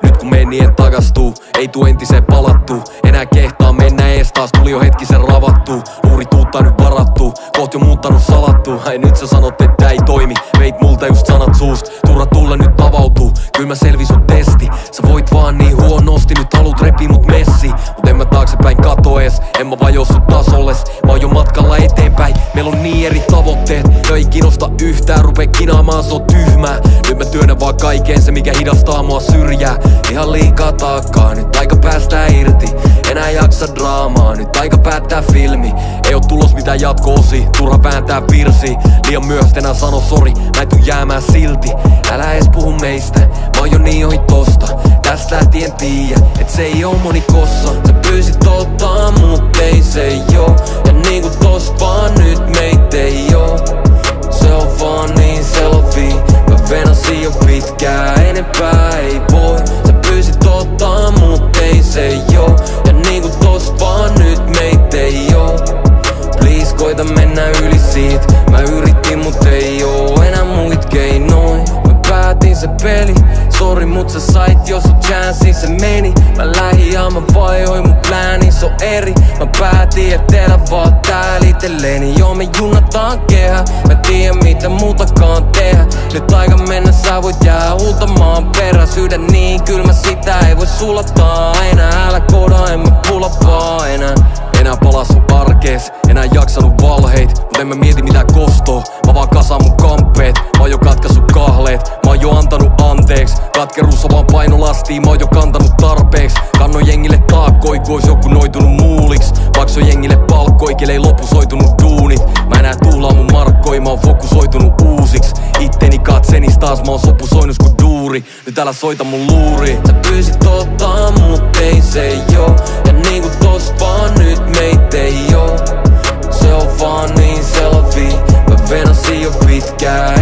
Nyt kun menien takastuu, ei tuu entiseen palattu. Enää kehtaa mennä ees taas, tuli jo hetkisen ravattu. Luuri tuuttaa nyt varattu, koht jo muuttanut salattu. Ai nyt sä sanot, että ei toimi, veit multa just sanat suust. Turha tulla nyt avautuu, kyllä mä selvis sun testi. Sä voit vaan niin huonosti, nyt haluut repii mut messi. Mut en mä taaksepäin kato ees, en mä vajoo sun tasolles. Mä oon jo matkalla eteenpäin, meillä on niin eri tavoitteet. Ja ei kiinnosta yhtään, rupee kinaamaan, se on tyhmää. Nyt mä työnnän vaan kaiken se, mikä hidastaa mua syrjää. Ihan liikaa taakkaa, nyt aika päästää irti. Enää jaksa draamaa, nyt aika päättää filmi. Ei oo tulos mitään jatko-osi, turha vääntää virsi. Liian myöhäistä enää sano sori, mä en tuu jäämään silti. Älä ees puhu meistä, mä oon jo niin ohi tosta. Tästä lähtien tiiä, et se ei oo monikossa. Sä pyysit mut ei se joo. Ja niinku tosta vaan nyt meitä ei oo. Se on vaan niin selvi, mä venasin jo pitkään, enempää ei voi. Sä pyysit mut ei se joo. Ja niinku tosta vaan nyt meitä ei oo. Please koita mennä yli siitä. Mä yritin mut ei oo enää muit keinoin. Mä päätin se peli, sori mut sä sait jo sun chanssin, se meni. Mä lähin ja mä vaihoin mun pläänin, se on eri. Mä päätin et elä vaan täällä itelleni. Joo me junnataan kehä, mä tiedän mitä muutakaan tehdä. Nyt aika mennä sä voit jää huutamaan perä. Sydä niin kylmä sitä ei voi sulattaa enää. Älä koda en mä pulla vaan enää. Enää palaa sun arkees, enää jaksanut valheit. Mut en mä mieti mitään kostoo, mä vaan kasaan mun kampeet. Mä oon jo katkaissut kahleet, mä oon jo antanut anteeks. Katkeruus on vaan painolastia, mä oon jo kantanut tarpeeks. Kanno jengille taakkoi, ku ois joku noitunut muuliksi. Makso jengille palkkoi, kelle ei lopusoitunut duunit. Mä enää tuhlaa mun markkoi, mä oon fokusoitunut uusiksi. Itteni katsenis taas, mä oon sopusoinus ku duuri. Nyt älä soita mun luuri. Sä pyysit mut ei se joo. Ja niinku tosta vaan nyt meitä ei oo. Se on vaan niin selvi, mä venasin jo pitkään,